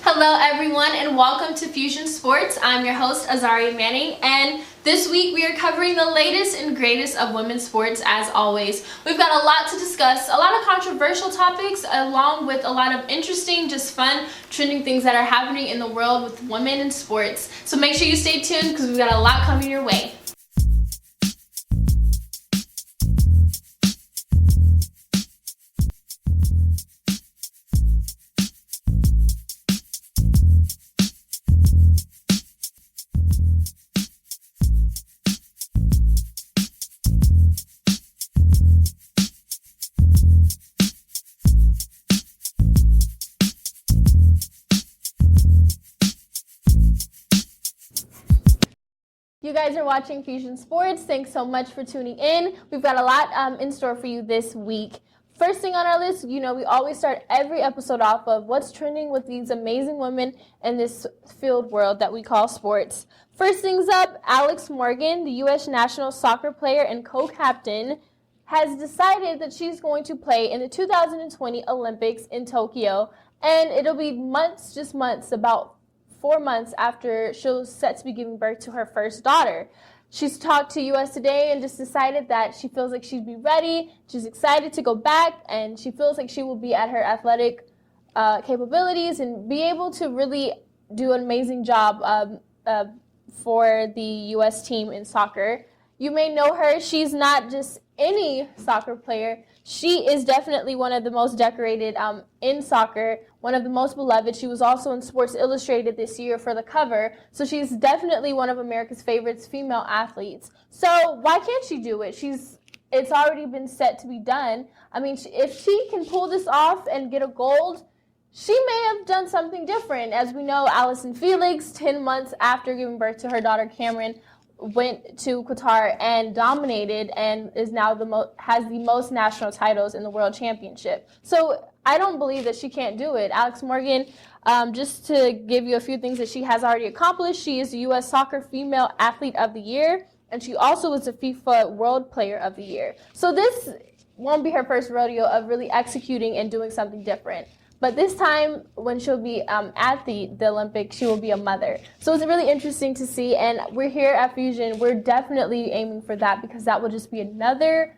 Hello everyone and welcome to Fusion Sports. I'm your host Azariah Manning, and this week we are covering the latest and greatest of women's sports as always. We've got a lot to discuss, a lot of controversial topics along with a lot of interesting, just fun, trending things that are happening in the world with women in sports. So make sure you stay tuned because we've got a lot coming your way. You guys are watching Fusion Sports. Thanks so much for tuning in. We've got a lot in store for you this week. First thing on our list, we always start every episode off of what's trending with these amazing women in this field world that we call sports. First things up, Alex Morgan, the U.S. national soccer player and co-captain, has decided that she's going to play in the 2020 Olympics in Tokyo. And it'll be months, about 4 months after she's set to be giving birth to her first daughter. She's talked to US Today and just decided that she feels like she'd be ready. She's excited to go back, and she feels like she will be at her athletic capabilities and be able to really do an amazing job for the US team in soccer. You may know her. She's not just any soccer player. She is definitely one of the most decorated in soccer, one of the most beloved. She was also in Sports Illustrated this year for the cover, so she's definitely one of America's favorite female athletes. So why can't she do it? It's already been set to be done. I mean, if she can pull this off and get a gold, she may have done something different. As we know, Allison Felix, 10 months after giving birth to her daughter Cameron, went to Qatar and dominated and is now has the most national titles in the World Championship. So I don't believe that she can't do it. Alex Morgan, just to give you a few things that she has already accomplished, she is the U.S. Soccer Female Athlete of the Year, and she also was the FIFA World Player of the Year. So this won't be her first rodeo of really executing and doing something different. But this time, when she'll be at the Olympics, she will be a mother. So it's really interesting to see, and we're here at Fusion. We're definitely aiming for that because that will just be another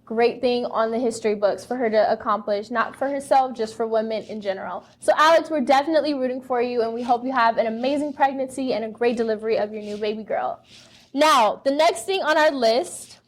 great thing on the history books for her to accomplish, not for herself, just for women in general. So Alex, we're definitely rooting for you, and we hope you have an amazing pregnancy and a great delivery of your new baby girl. Now, the next thing on our list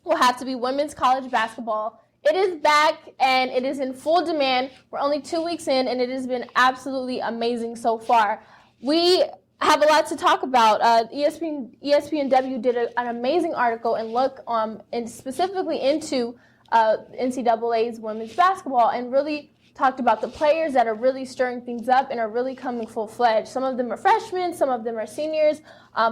will have to be women's college basketball. It is back, and it is in full demand. We're only 2 weeks in, and it has been absolutely amazing so far. We have a lot to talk about. ESPNW did an amazing article and look and specifically into NCAA's women's basketball and really talked about the players that are really stirring things up and are really coming full-fledged. Some of them are freshmen, some of them are seniors.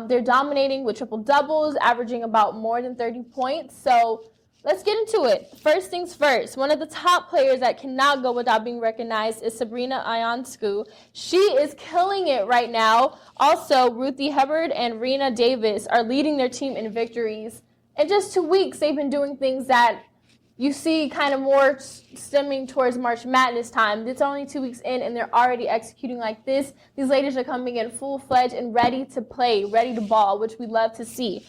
They're dominating with triple-doubles, averaging about more than 30 points. So let's get into it. First things first, one of the top players that cannot go without being recognized is Sabrina Ionescu. She is killing it right now. Also, Ruthie Hubbard and Rena Davis are leading their team in victories. In just 2 weeks, they've been doing things that you see kind of more stemming towards March Madness time. It's only 2 weeks in, and they're already executing like this. These ladies are coming in full-fledged and ready to play, ready to ball, which we love to see.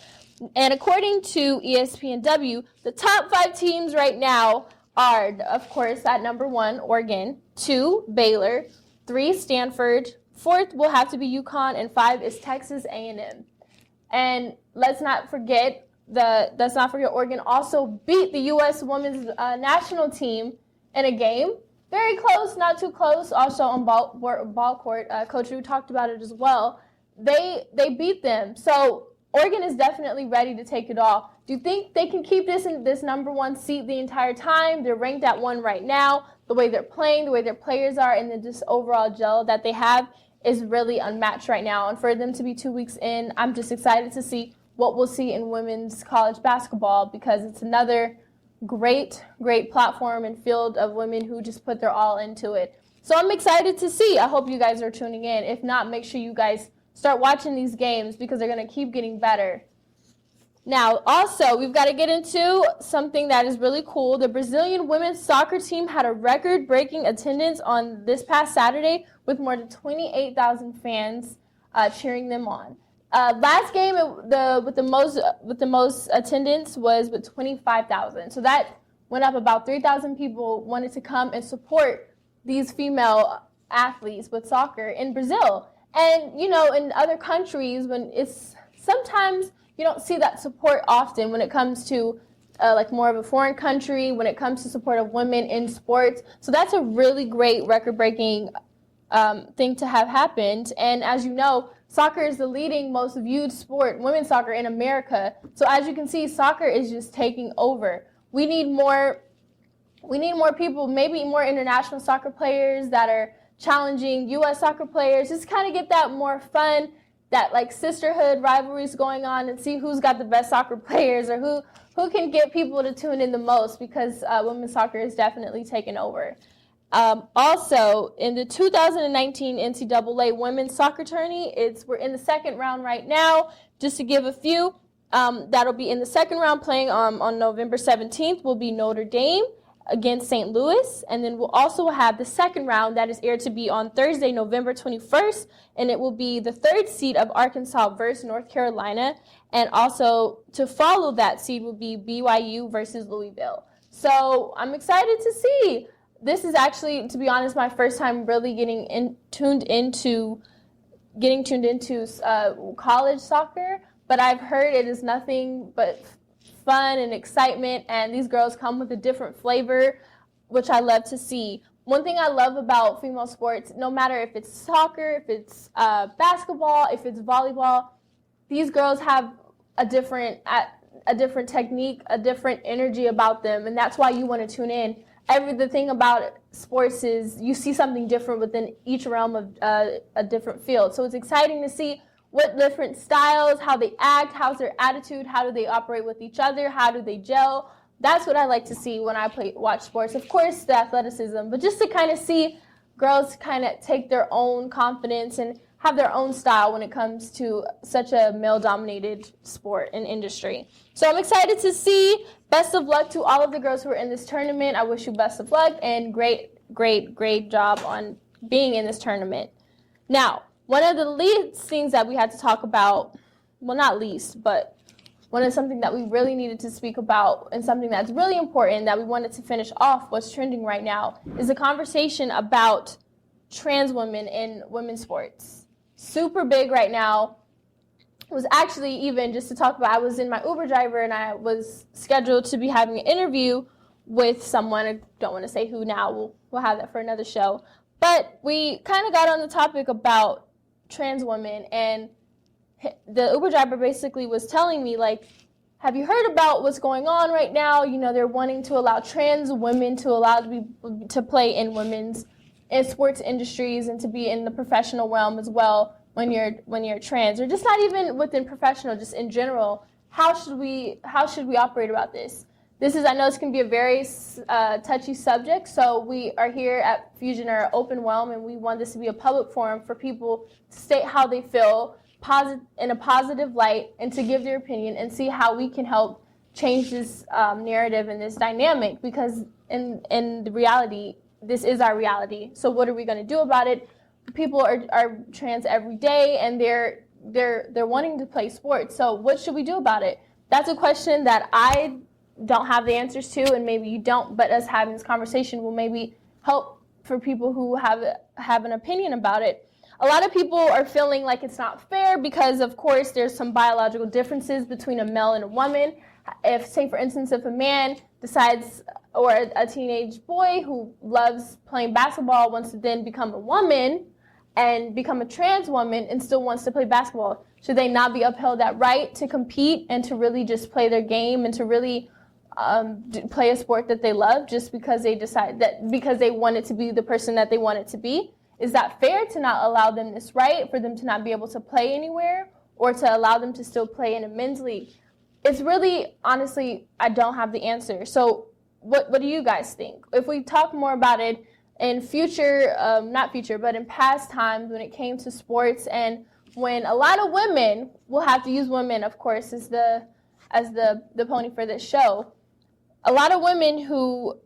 And according to ESPNW, the top 5 teams right now are, of course, at number 1, Oregon, 2, Baylor, 3, Stanford, 4th will have to be UConn, and 5 is Texas A&M. And let's not forget Oregon also beat the U.S. women's national team in a game. Very close, not too close. Also on ball court, Coach Drew talked about it as well. They beat them. So Oregon is definitely ready to take it all. Do you think they can keep this number 1 seat the entire time? They're ranked at 1 right now. The way they're playing, the way their players are, and then just overall gel that they have is really unmatched right now. And for them to be 2 weeks in, I'm just excited to see what we'll see in women's college basketball because it's another great platform and field of women who just put their all into it. So I'm excited to see. I hope you guys are tuning in. If not, make sure you guys start watching these games because they're going to keep getting better. Now, also, we've got to get into something that is really cool. The Brazilian women's soccer team had a record-breaking attendance on this past Saturday with more than 28,000 fans cheering them on. Last game, with the most attendance was with 25,000. So that went up about 3,000 people wanted to come and support these female athletes with soccer in Brazil. And, you know, in other countries, sometimes you don't see that support often when it comes to like more of a foreign country, when it comes to support of women in sports. So that's a really great record-breaking thing to have happened. And as you know, soccer is the leading most viewed sport, women's soccer, in America. So as you can see, soccer is just taking over. We need more people, maybe more international soccer players that are challenging U.S. soccer players, just kind of get that more fun, that like sisterhood rivalries going on, and see who's got the best soccer players, or who can get people to tune in the most, because women's soccer is definitely taking over. Also, in the 2019 NCAA women's soccer tourney, we're in the second round right now. Just to give a few, that'll be in the second round, playing on November 17th will be Notre Dame against St. Louis, and then we'll also have the second round that is aired to be on Thursday, November 21st, and it will be the third seed of Arkansas versus North Carolina, and also to follow that seed will be BYU versus Louisville. So I'm excited to see. This is actually, to be honest, my first time really getting tuned into college soccer, but I've heard it is nothing but fun and excitement, and these girls come with a different flavor, which I love to see. One thing I love about female sports, no matter if it's soccer, if it's basketball, if it's volleyball, these girls have a different technique, a different energy about them, and that's why you want to tune in. The thing about sports is you see something different within each realm of a different field. So it's exciting to see what different styles, how they act, how's their attitude, how do they operate with each other, how do they gel. That's what I like to see when I watch sports. Of course, the athleticism, but just to kind of see girls kind of take their own confidence and have their own style when it comes to such a male-dominated sport and industry. So I'm excited to see. Best of luck to all of the girls who are in this tournament. I wish you best of luck, and great job on being in this tournament. Now, one of the least things that we had to talk about, well, not least, but something that we really needed to speak about, and something that's really important that we wanted to finish off what's trending right now, is a conversation about trans women in women's sports. Super big right now. It was actually, even just to talk about, I was in my Uber driver and I was scheduled to be having an interview with someone. I don't want to say who now. We'll have that for another show. But we kind of got on the topic about trans women, and the Uber driver basically was telling me, like, have you heard about what's going on right now? You know, they're wanting to allow trans women to play in sports industries and to be in the professional realm as well when you're trans, or just not even within professional, just in general. How should we operate about this? I know this can be a very touchy subject, so we are here at Fusion, our open realm, and we want this to be a public forum for people to state how they feel in a positive light, and to give their opinion and see how we can help change this narrative and this dynamic, because in the reality, this is our reality. So what are we going to do about it? People are trans every day, and they're wanting to play sports. So what should we do about it? That's a question that I don't have the answers to, and maybe you don't, but us having this conversation will maybe help for people who have an opinion about it. A lot of people are feeling like it's not fair because, of course, there's some biological differences between a male and a woman. If, say, for instance, if a man decides, or a teenage boy who loves playing basketball wants to then become a woman and become a trans woman and still wants to play basketball, should they not be upheld that right to compete and to really just play their game and to really play a sport that they love, just because they decide that, because they want it to be the person that they want it to be? Is that fair to not allow them this right, for them to not be able to play anywhere, or to allow them to still play in a men's league? It's really, honestly, I don't have the answer. So what do you guys think? If we talk more about it in but in past times when it came to sports, and when a lot of women, we'll have to use women, of course, as the pony for this show, a lot of women who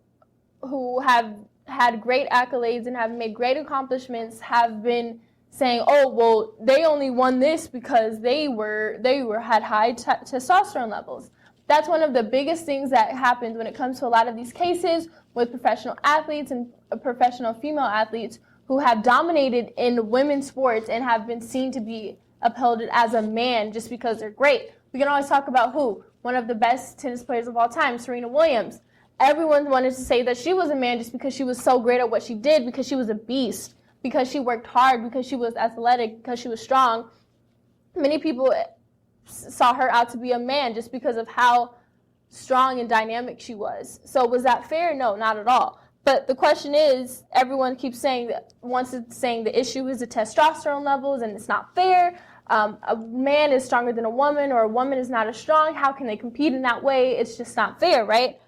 have had great accolades and have made great accomplishments have been saying, oh, well, they only won this because they had high testosterone levels. That's one of the biggest things that happens when it comes to a lot of these cases with professional athletes and professional female athletes who have dominated in women's sports and have been seen to be upheld as a man just because they're great. We can always talk about who? One of the best tennis players of all time, Serena Williams. Everyone wanted to say that she was a man just because she was so great at what she did, because she was a beast, because she worked hard, because she was athletic, because she was strong. Many people saw her out to be a man just because of how strong and dynamic she was. So was that fair? No, not at all. But the question is, everyone keeps saying that, saying the issue is the testosterone levels and it's not fair. A man is stronger than a woman, or a woman is not as strong. How can they compete in that way? It's just not fair, right?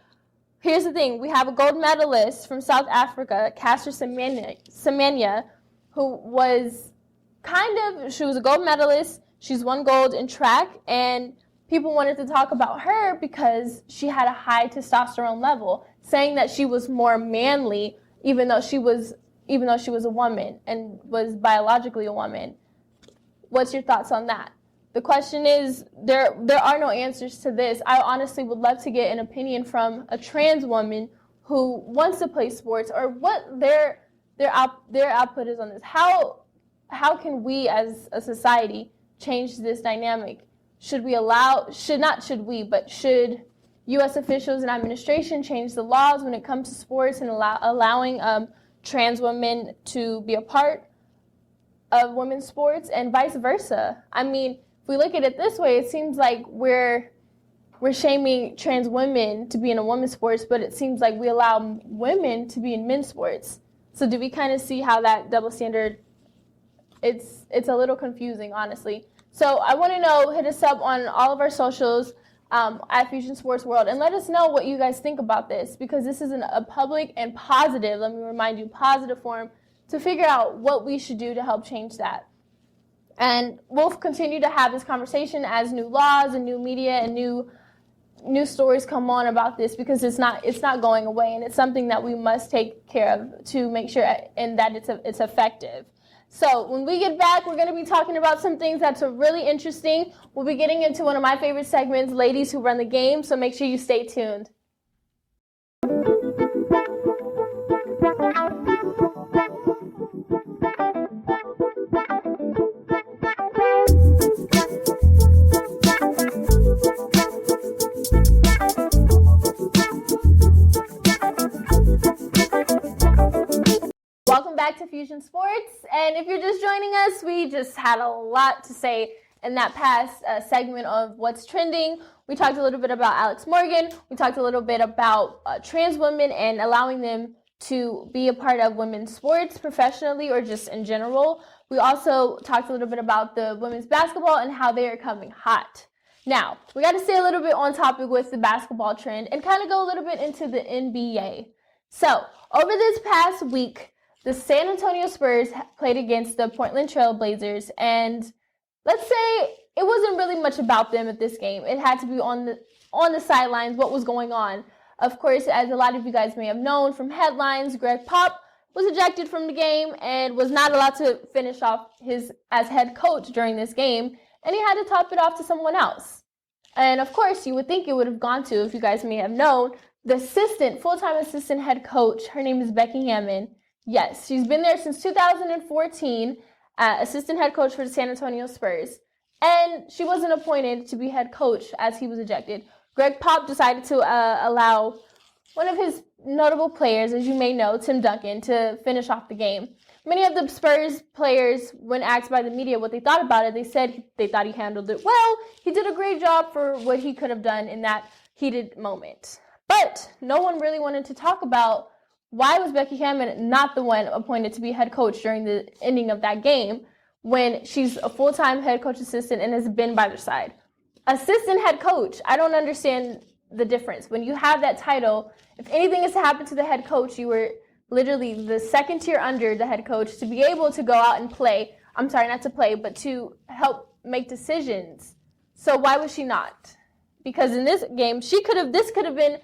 Here's the thing. We have a gold medalist from South Africa, Caster Semenya, who was she was a gold medalist. She's won gold in track, and people wanted to talk about her because she had a high testosterone level, saying that she was more manly, even though she was a woman and was biologically a woman. What's your thoughts on that? The question is, there are no answers to this. I honestly would love to get an opinion from a trans woman who wants to play sports, or what their output is on this. How can we as a society change this dynamic? Should U.S. officials and administration change the laws when it comes to sports and allowing trans women to be a part of women's sports, and vice versa? I mean, if we look at it this way, it seems like we're shaming trans women to be in a women's sports, but it seems like we allow women to be in men's sports. So do we kind of see how that double standard, it's a little confusing, honestly. So I want to know, hit us up on all of our socials at Fusion Sports World, and let us know what you guys think about this, because this is a public and positive, let me remind you, positive forum to figure out what we should do to help change that. And we'll continue to have this conversation as new laws and new media and new stories come on about this, because it's not going away, and it's something that we must take care of to make sure and that it's effective. So when we get back, we're going to be talking about some things that's really interesting. We'll be getting into one of my favorite segments, Ladies Who Run the Game, so make sure you stay tuned. Welcome back to Fusion Sports, and if you're just joining us, we just had a lot to say in that past segment of what's trending. We talked a little bit about Alex Morgan. We talked a little bit about trans women and allowing them to be a part of women's sports professionally or just in general. We also talked a little bit about the women's basketball and how they are coming hot. Now, we got to stay a little bit on topic with the basketball trend and kind of go a little bit into the NBA. So, over this past week, the San Antonio Spurs played against the Portland Trail Blazers, and let's say it wasn't really much about them at this game. It had to be on the sidelines, what was going on. Of course, as a lot of you guys may have known from headlines, Greg Pop was ejected from the game and was not allowed to finish off as head coach during this game, and he had to top it off to someone else. And of course, you would think it would have gone to, if you guys may have known, the full-time assistant head coach. Her name is Becky Hammond. Yes, she's been there since 2014, assistant head coach for the San Antonio Spurs. And she wasn't appointed to be head coach as he was ejected. Greg Pop decided to allow one of his notable players, as you may know, Tim Duncan, to finish off the game. Many of the Spurs players, when asked by the media what they thought about it, they said they thought he handled it well. He did a great job for what he could have done in that heated moment. But no one really wanted to talk about why was Becky Hammond not the one appointed to be head coach during the ending of that game when she's a full-time head coach assistant and has been by their side? Assistant head coach, I don't understand the difference. When you have that title, if anything is to happen to the head coach, you were literally the second tier under the head coach to be able to go out and play. I'm sorry, not to play, but to help make decisions. So why was she not? Because in this game, this could have been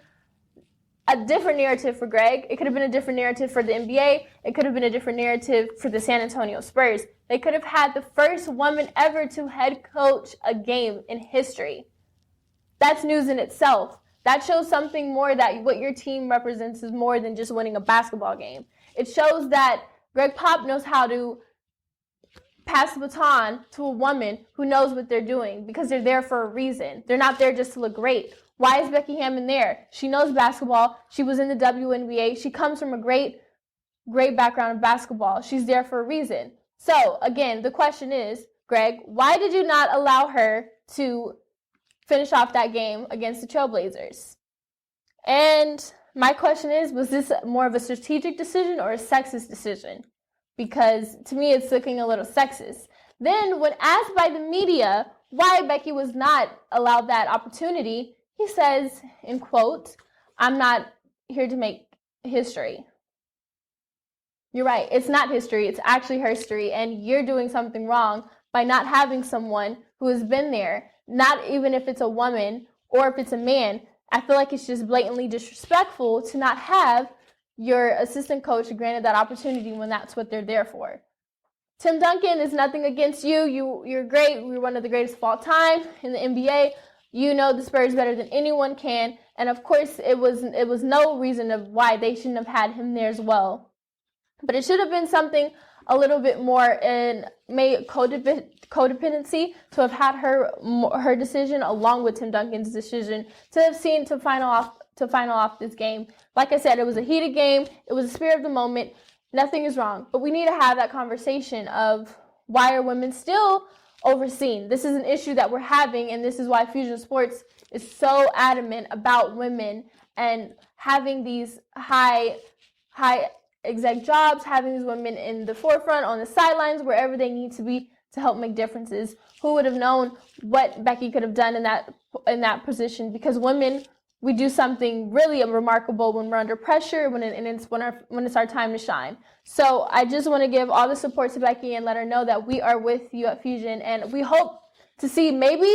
a different narrative for Greg. It could have been a different narrative for the NBA. It could have been a different narrative for the San Antonio Spurs. They could have had the first woman ever to head coach a game in history. That's news in itself. That shows something more, that what your team represents is more than just winning a basketball game. It shows that Greg Pop knows how to pass the baton to a woman who knows what they're doing, because they're there for a reason. They're not there just to look great. Why is Becky Hammon there? She knows basketball. She was in the WNBA. She comes from a great background of basketball. She's there for a reason. So, again, the question is, Greg, why did you not allow her to finish off that game against the Trailblazers? And my question is, was this more of a strategic decision or a sexist decision? Because to me, it's looking a little sexist. Then, when asked by the media why Becky was not allowed that opportunity, he says, in quote, "I'm not here to make history." You're right. It's not history. It's actually herstory. And you're doing something wrong by not having someone who has been there, not even if it's a woman or if it's a man. I feel like it's just blatantly disrespectful to not have your assistant coach granted that opportunity when that's what they're there for. Tim Duncan is nothing against you. You're great. You're one of the greatest of all time in the NBA. You know the Spurs better than anyone can. And of course, it was no reason of why they shouldn't have had him there as well. But it should have been something a little bit more in codependency to have had her decision along with Tim Duncan's decision to have seen to final off this game. Like I said, it was a heated game. It was a spirit of the moment. Nothing is wrong. But we need to have that conversation of why are women still overseen? This is an issue that we're having, and this is why Fusion Sports is so adamant about women and having these high exec jobs, having these women in the forefront, on the sidelines, wherever they need to be to help make differences. Who would have known what Becky could have done in that position? Because women, we do something really remarkable when we're under pressure, when it's our time to shine. So I just want to give all the support to Becky and let her know that we are with you at Fusion, and we hope to see maybe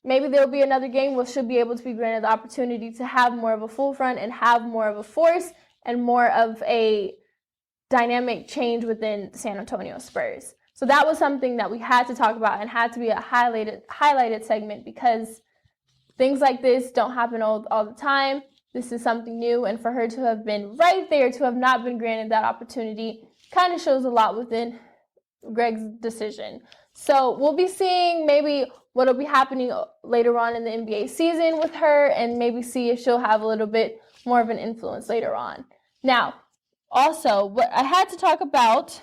there'll be another game where she'll be able to be granted the opportunity to have more of a full front and have more of a force and more of a dynamic change within the San Antonio Spurs. So that was something that we had to talk about and had to be a highlighted segment, because things like this don't happen all the time. This is something new, and for her to have been right there, to have not been granted that opportunity, kind of shows a lot within Greg's decision. So we'll be seeing maybe what will be happening later on in the NBA season with her, and maybe see if she'll have a little bit more of an influence later on. Now, also, what I had to talk about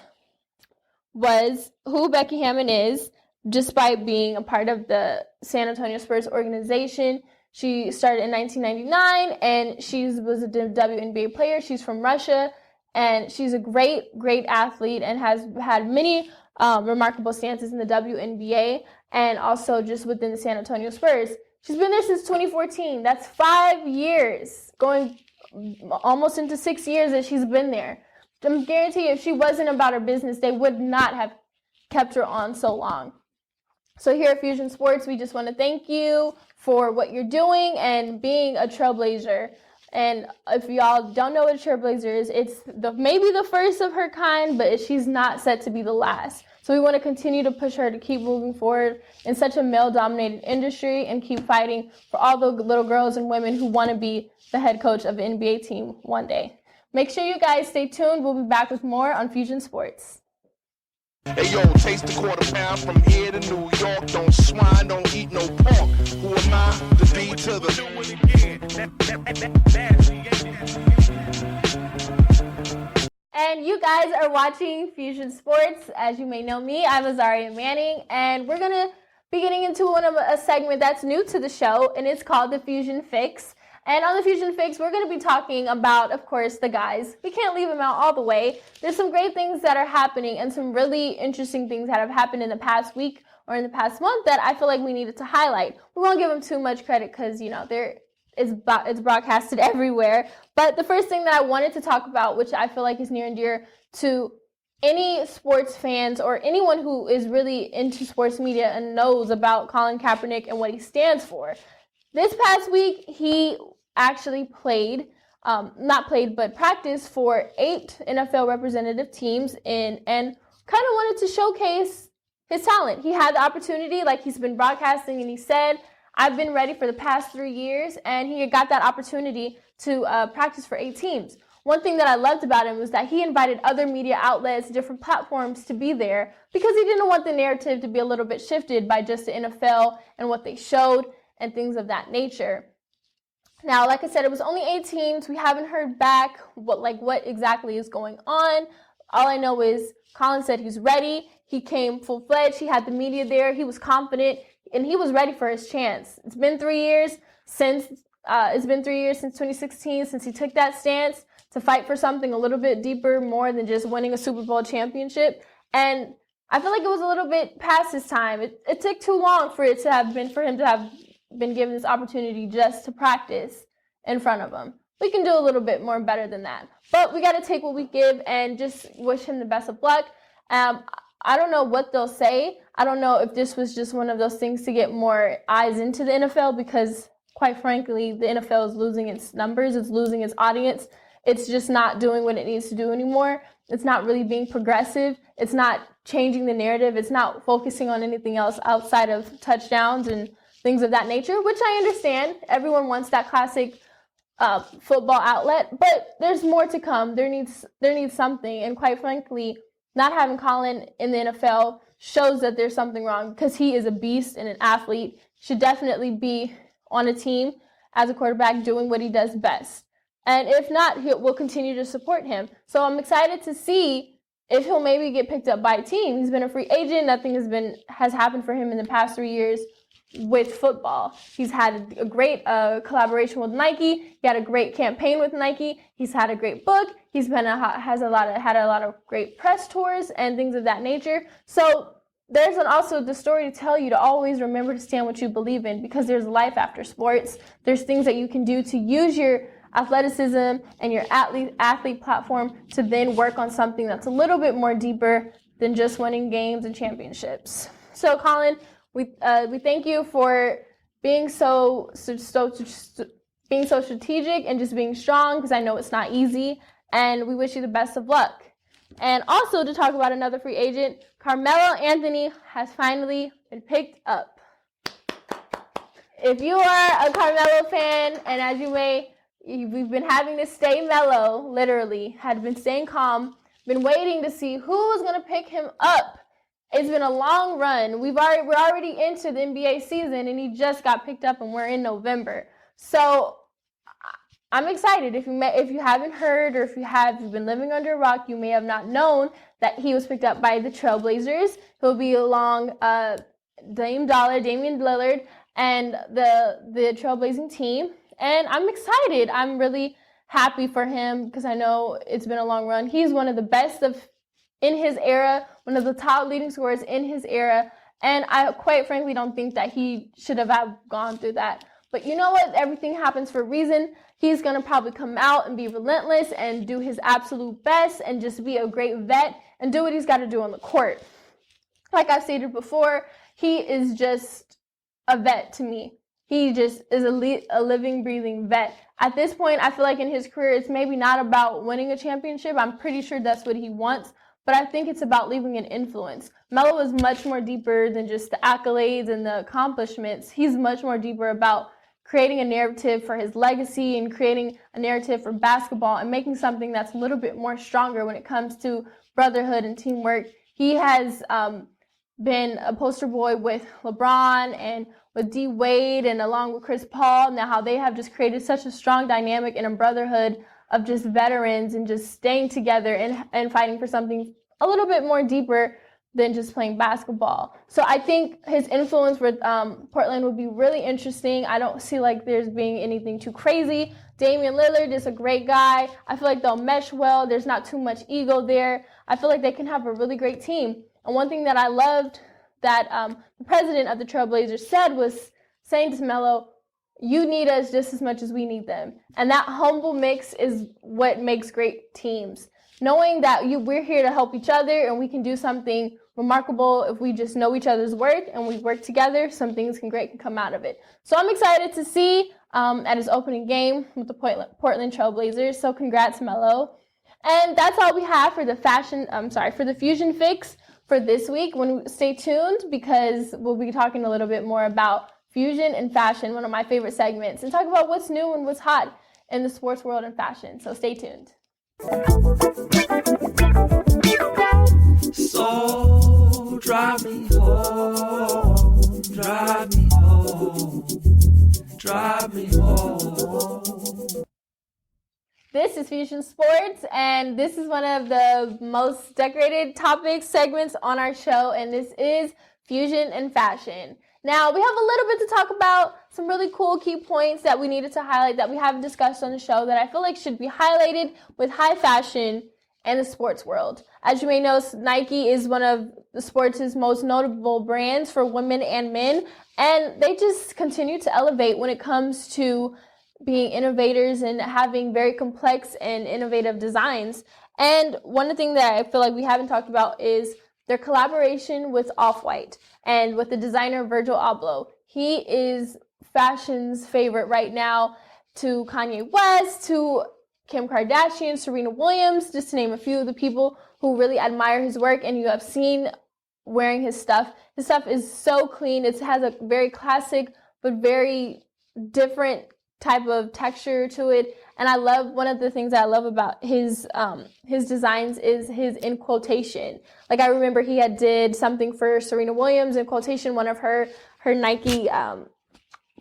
was who Becky Hammon is, despite being a part of the San Antonio Spurs organization. She started in 1999, and she was a WNBA player. She's from Russia, and she's a great athlete and has had many remarkable stances in the WNBA and also just within the San Antonio Spurs. She's been there since 2014. That's 5 years, going almost into 6 years that she's been there. I'm guarantee if she wasn't about her business, they would not have kept her on so long. So here at Fusion Sports, we just want to thank you for what you're doing and being a trailblazer. And if y'all don't know what a trailblazer is, it's maybe the first of her kind, but she's not set to be the last. So we want to continue to push her to keep moving forward in such a male-dominated industry and keep fighting for all the little girls and women who want to be the head coach of an NBA team one day. Make sure you guys stay tuned. We'll be back with more on Fusion Sports. Hey yo, taste the quarter pound from here to New York. Don't swine, don't eat no pork. Who am I? The B to the do it again. And you guys are watching Fusion Sports. As you may know me, I'm Azariah Manning, and we're gonna be getting into a segment that's new to the show, and it's called the Fusion Fix. And on the Fusion Fix, we're going to be talking about, of course, the guys. We can't leave them out all the way. There's some great things that are happening and some really interesting things that have happened in the past week or in the past month that I feel like we needed to highlight. We won't give them too much credit because, it's broadcasted everywhere. But the first thing that I wanted to talk about, which I feel like is near and dear to any sports fans or anyone who is really into sports media and knows about Colin Kaepernick and what he stands for. This past week, he actually played not played, but practiced for 8 NFL representative teams and kind of wanted to showcase his talent. He had the opportunity, like he's been broadcasting, and he said, I've been ready for the past 3 years, and he got that opportunity to practice for 8 teams. One thing that I loved about him was that he invited other media outlets, different platforms to be there because he didn't want the narrative to be a little bit shifted by just the NFL and what they showed and things of that nature. Now, like I said, it was only 8 teams. We haven't heard back what exactly is going on. All I know is Colin said he's ready. He came full-fledged. He had the media there. He was confident, and he was ready for his chance. It's been 3 years since 2016 since he took that stance to fight for something a little bit deeper, more than just winning a Super Bowl championship. And I feel like it was a little bit past his time. It took too long for him to have been given this opportunity just to practice in front of him. We can do a little bit more better than that. But we got to take what we give and just wish him the best of luck. I don't know what they'll say. I don't know if this was just one of those things to get more eyes into the NFL because, quite frankly, the NFL is losing its numbers. It's losing its audience. It's just not doing what it needs to do anymore. It's not really being progressive. It's not changing the narrative. It's not focusing on anything else outside of touchdowns and things of that nature, which I understand. Everyone wants that classic football outlet, but there's more to come. There needs something, and quite frankly, not having Colin in the NFL shows that there's something wrong because he is a beast and an athlete. Should definitely be on a team as a quarterback doing what he does best. And if not, we'll continue to support him. So I'm excited to see if he'll maybe get picked up by a team. He's been a free agent. Nothing has happened for him in the past 3 years with football. He's had a great collaboration with Nike. He had a great campaign with Nike. He's had a great book. He's had a lot of great press tours and things of that nature. So there's also the story to tell you to always remember to stand what you believe in because there's life after sports. There's things that you can do to use your athleticism and your athlete platform to then work on something that's a little bit more deeper than just winning games and championships. So, Colin, we thank you for being so strategic and just being strong because I know it's not easy, and we wish you the best of luck. And also to talk about another free agent, Carmelo Anthony has finally been picked up. If you are a Carmelo fan, and as you may, we've been having to stay mellow, literally, had been staying calm, been waiting to see who was going to pick him up. It's been a long run. We're already into the NBA season, and he just got picked up, and we're in November. So I'm excited. If you haven't heard, or if you've been living under a rock, you may have not known that he was picked up by the Trailblazers. He'll be along Damian Lillard, and the Trailblazing team. And I'm excited. I'm really happy for him because I know it's been a long run. He's one of the best in his era, one of the top leading scorers in his era. And I quite frankly don't think that he should have gone through that. But you know what? Everything happens for a reason. He's going to probably come out and be relentless and do his absolute best and just be a great vet and do what he's got to do on the court. Like I've stated before, he is just a vet to me. He just is a living, breathing vet. At this point, I feel like in his career, it's maybe not about winning a championship. I'm pretty sure that's what he wants. But I think it's about leaving an influence. Melo is much more deeper than just the accolades and the accomplishments. He's much more deeper about creating a narrative for his legacy and creating a narrative for basketball and making something that's a little bit more stronger when it comes to brotherhood and teamwork. He has been a poster boy with LeBron and with D. Wade and along with Chris Paul. Now how they have just created such a strong dynamic and a brotherhood of just veterans and just staying together and fighting for something a little bit more deeper than just playing basketball. So I think his influence with Portland would be really interesting. I don't see like there's being anything too crazy. Damian Lillard is a great guy. I feel like they'll mesh well. There's not too much ego there. I feel like they can have a really great team. And one thing that I loved that the president of the Trailblazers said was saying to Melo, you need us just as much as we need them. And that humble mix is what makes great teams. Knowing that we're here to help each other and we can do something remarkable if we just know each other's work and we work together. Some things great can come out of it. So I'm excited to see at his opening game with the Portland Trailblazers. So congrats, Melo. And that's all we have for the for the Fusion Fix for this week. Stay tuned because we'll be talking a little bit more about fusion and fashion, one of my favorite segments, and talk about what's new and what's hot in the sports world and fashion. So stay tuned. So drive me home, drive me home, drive me home. This is Fusion Sports, and this is one of the most decorated topics, segments on our show, and this is fusion and fashion. Now, we have a little bit to talk about, some really cool key points that we needed to highlight that we haven't discussed on the show that I feel like should be highlighted with high fashion and the sports world. As you may know, Nike is one of the sports' most notable brands for women and men, and they just continue to elevate when it comes to being innovators and having very complex and innovative designs. And one thing that I feel like we haven't talked about is their collaboration with Off-White and with the designer Virgil Abloh. He is fashion's favorite right now, to Kanye West, to Kim Kardashian, Serena Williams, just to name a few of the people who really admire his work and you have seen wearing his stuff. His stuff is so clean. It has a very classic but very different type of texture to it. And I love, one of the things that I love about his designs is his in quotation. Like I remember he had did something for Serena Williams in quotation, one of her Nike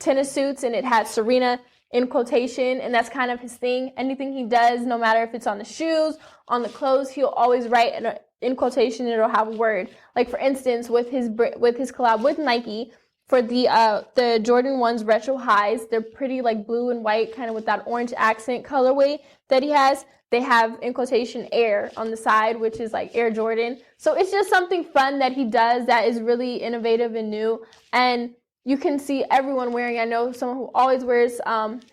tennis suits, and it had Serena in quotation, and that's kind of his thing. Anything he does, no matter if it's on the shoes, on the clothes, he'll always write in quotation, and it'll have a word. Like for instance, with his collab with Nike, for the Jordan 1's Retro Highs, they're pretty like blue and white, kind of with that orange accent colorway that he has. They have in quotation Air on the side, which is like Air Jordan. So it's just something fun that he does that is really innovative and new. And you can see everyone wearing. I know someone who always wears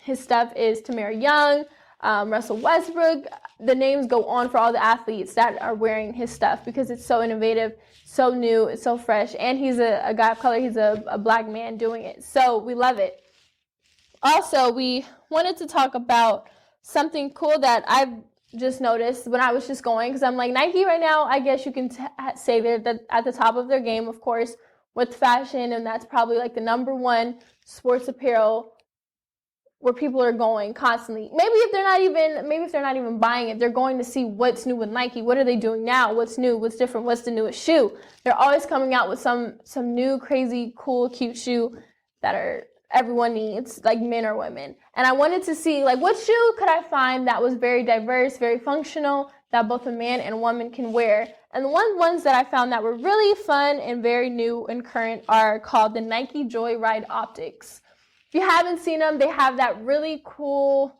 his stuff is Tamara Young, Russell Westbrook. The names go on for all the athletes that are wearing his stuff because it's so innovative, so new, it's so fresh, and he's a guy of color. He's a black man doing it, so we love it. Also, we wanted to talk about something cool that I've just noticed when I was just going, because I'm like, Nike right now, I guess you can say they're at the top of their game, of course, with fashion, and that's probably like the number one sports apparel where people are going constantly. Maybe if they're not even buying it, they're going to see what's new with Nike. What are they doing now? What's new? What's different? What's the newest shoe? They're always coming out with some new, crazy, cool, cute shoe that everyone needs, like men or women. And I wanted to see, like, what shoe could I find that was very diverse, very functional, that both a man and a woman can wear. And the ones that I found that were really fun and very new and current are called the Nike Joyride Optics. If you haven't seen them, they have that really cool,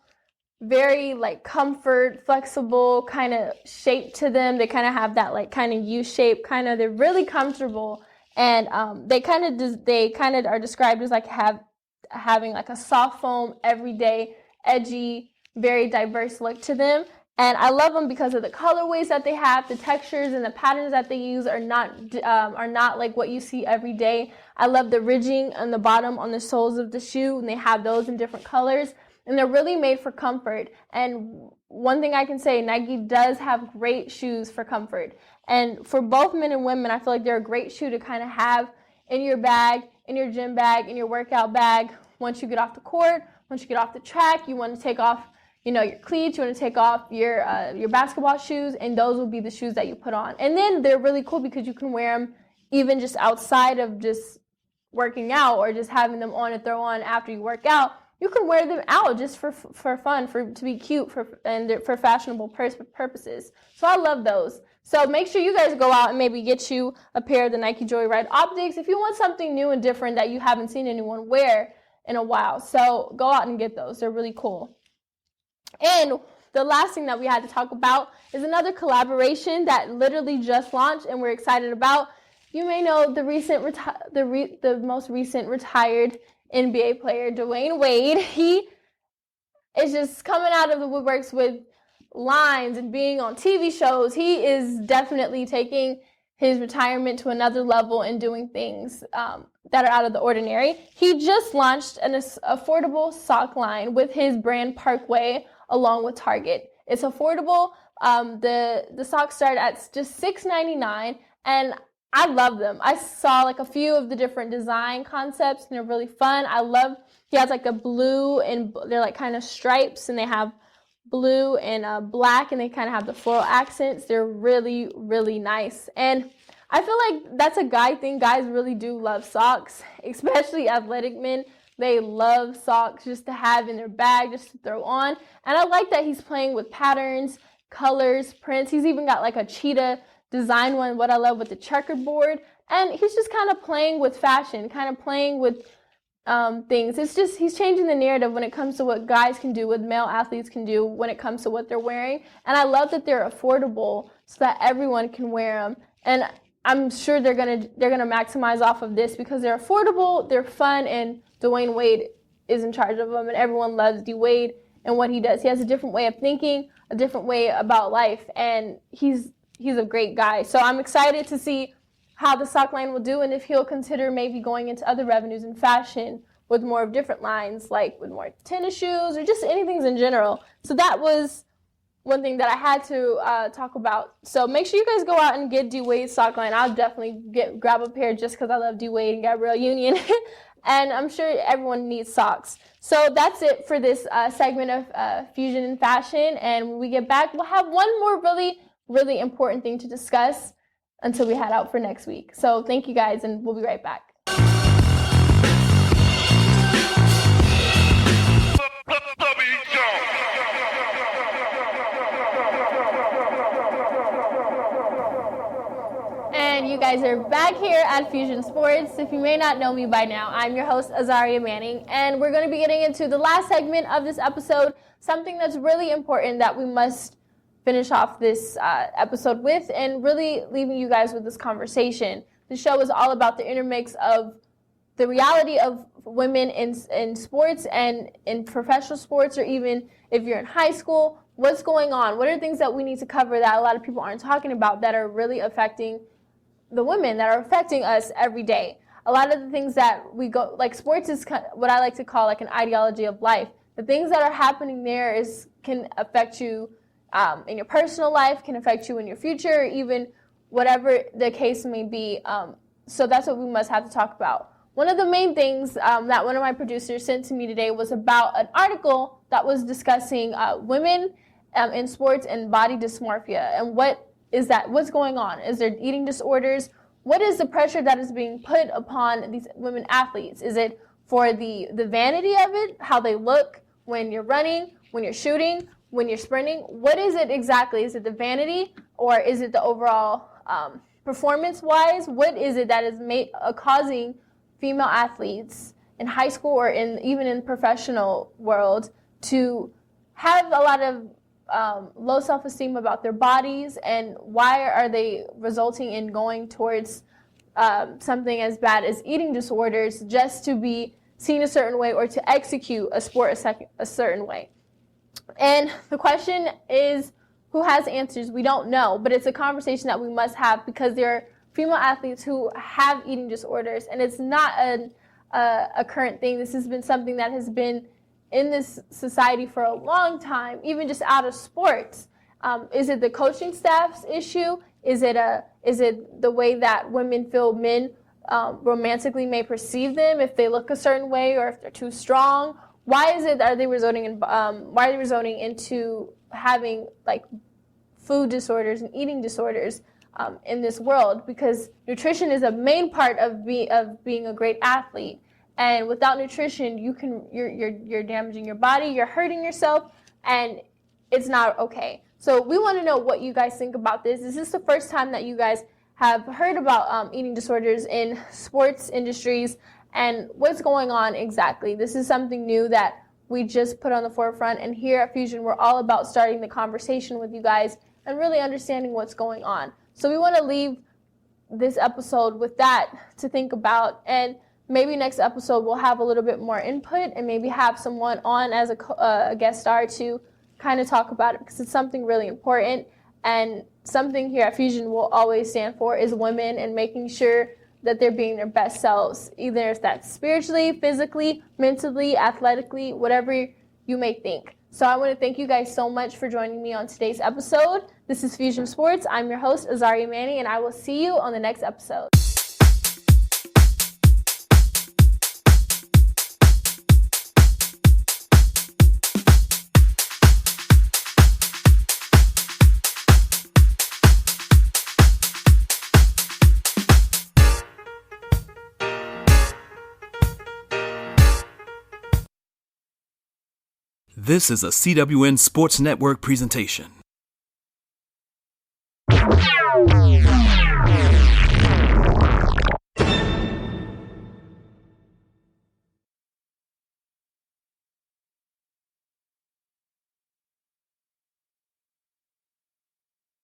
very like comfort, flexible kind of shape to them. They kind of have that like kind of U shape, they're really comfortable. And they kind of are described as like having like a soft foam, everyday, edgy, very diverse look to them. And I love them because of the colorways that they have, the textures and the patterns that they use are not like what you see every day. I love the ridging on the bottom on the soles of the shoe, and they have those in different colors. And they're really made for comfort. And one thing I can say, Nike does have great shoes for comfort. And for both men and women, I feel like they're a great shoe to kind of have in your bag, in your gym bag, in your workout bag. Once you get off the court, once you get off the track, you want to take off your cleats, you want to take off your basketball shoes, and those will be the shoes that you put on. And then they're really cool because you can wear them even just outside of just working out or just having them on and throw on after you work out. You can wear them out just for fun, to be cute, and for fashionable purposes. So I love those. So make sure you guys go out and maybe get you a pair of the Nike Joyride Optics if you want something new and different that you haven't seen anyone wear in a while. So go out and get those. They're really cool. And the last thing that we had to talk about is another collaboration that literally just launched and we're excited about. You may know the most recent retired NBA player, Dwayne Wade. He is just coming out of the woodworks with lines and being on TV shows. He is definitely taking his retirement to another level and doing things that are out of the ordinary. He just launched an affordable sock line with his brand Parkway along with Target. It's affordable. The socks start at just $6.99, and I love them. I saw like a few of the different design concepts, and they're really fun. He has like a blue, and they're like kind of stripes, and they have blue and black, and they kind of have the floral accents. They're really, really nice. And I feel like that's a guy thing. Guys really do love socks, especially athletic men. They love socks just to have in their bag, just to throw on. And I like that he's playing with patterns, colors, prints. He's even got like a cheetah design one, what I love, with the checkerboard. And he's just kind of playing with fashion, kind of playing with things. It's just, he's changing the narrative when it comes to what guys can do, what male athletes can do when it comes to what they're wearing. And I love that they're affordable so that everyone can wear them. And I'm sure they're gonna maximize off of this because they're affordable, they're fun, and Dwayne Wade is in charge of them, and everyone loves D Wade and what he does. He has a different way of thinking, a different way about life, and he's a great guy. So I'm excited to see how the sock line will do, and if he'll consider maybe going into other revenues in fashion with more of different lines, like with more tennis shoes or just anything in general. So that was one thing that I had to talk about. So make sure you guys go out and get D Wade's sock line. I'll definitely grab a pair just because I love D Wade and Gabrielle Union. And I'm sure everyone needs socks. So that's it for this segment of Fusion in Fashion. And when we get back, we'll have one more really, really important thing to discuss until we head out for next week. So thank you guys, and we'll be right back. And you guys are back here at Fusion Sports. If you may not know me by now, I'm your host, Azariah Manning, and we're going to be getting into the last segment of this episode, something that's really important that we must finish off this episode with, and really leaving you guys with this conversation. The show is all about the intermix of the reality of women in sports and in professional sports, or even if you're in high school, what's going on? What are things that we need to cover that a lot of people aren't talking about that are really affecting the women, that are affecting us every day? A lot of the things that we go, like sports is what I like to call like an ideology of life. The things that are happening there can affect you in your personal life, can affect you in your future, even whatever the case may be. So that's what we must have to talk about. One of the main things that one of my producers sent to me today was about an article that was discussing women in sports and body dysmorphia. And what is that? What's going on? Is there eating disorders? What is the pressure that is being put upon these women athletes? Is it for the vanity of it, how they look when you're running, when you're shooting, when you're sprinting? What is it exactly? Is it the vanity, or is it the overall performance-wise? What is it that is causing female athletes in high school or even in the professional world to have a lot of low self-esteem about their bodies, and why are they resulting in going towards something as bad as eating disorders just to be seen a certain way or to execute a sport a certain way? And the question is, who has answers? We don't know, but it's a conversation that we must have, because there are female athletes who have eating disorders, and it's not a current thing. This has been something that has been in this society for a long time, even just out of sports. Is it the coaching staff's issue? Is it the way that women feel men romantically may perceive them if they look a certain way or if they're too strong? Why is it are they resorting into having like food disorders and eating disorders in this world? Because nutrition is a main part of being a great athlete. And without nutrition, you're damaging your body, you're hurting yourself, and it's not okay. So we want to know what you guys think about this. Is this the first time that you guys have heard about eating disorders in sports industries, and what's going on exactly? This is something new that we just put on the forefront, and here at Fusion, we're all about starting the conversation with you guys and really understanding what's going on. So we want to leave this episode with that to think about, and maybe next episode we'll have a little bit more input and maybe have someone on as a guest star to kind of talk about it, because it's something really important. And something here at Fusion will always stand for is women and making sure that they're being their best selves, either if that's spiritually, physically, mentally, athletically, whatever you may think. So I want to thank you guys so much for joining me on today's episode. This is Fusion Sports. I'm your host, Azariah Manning, and I will see you on the next episode. This is a CWN Sports Network presentation.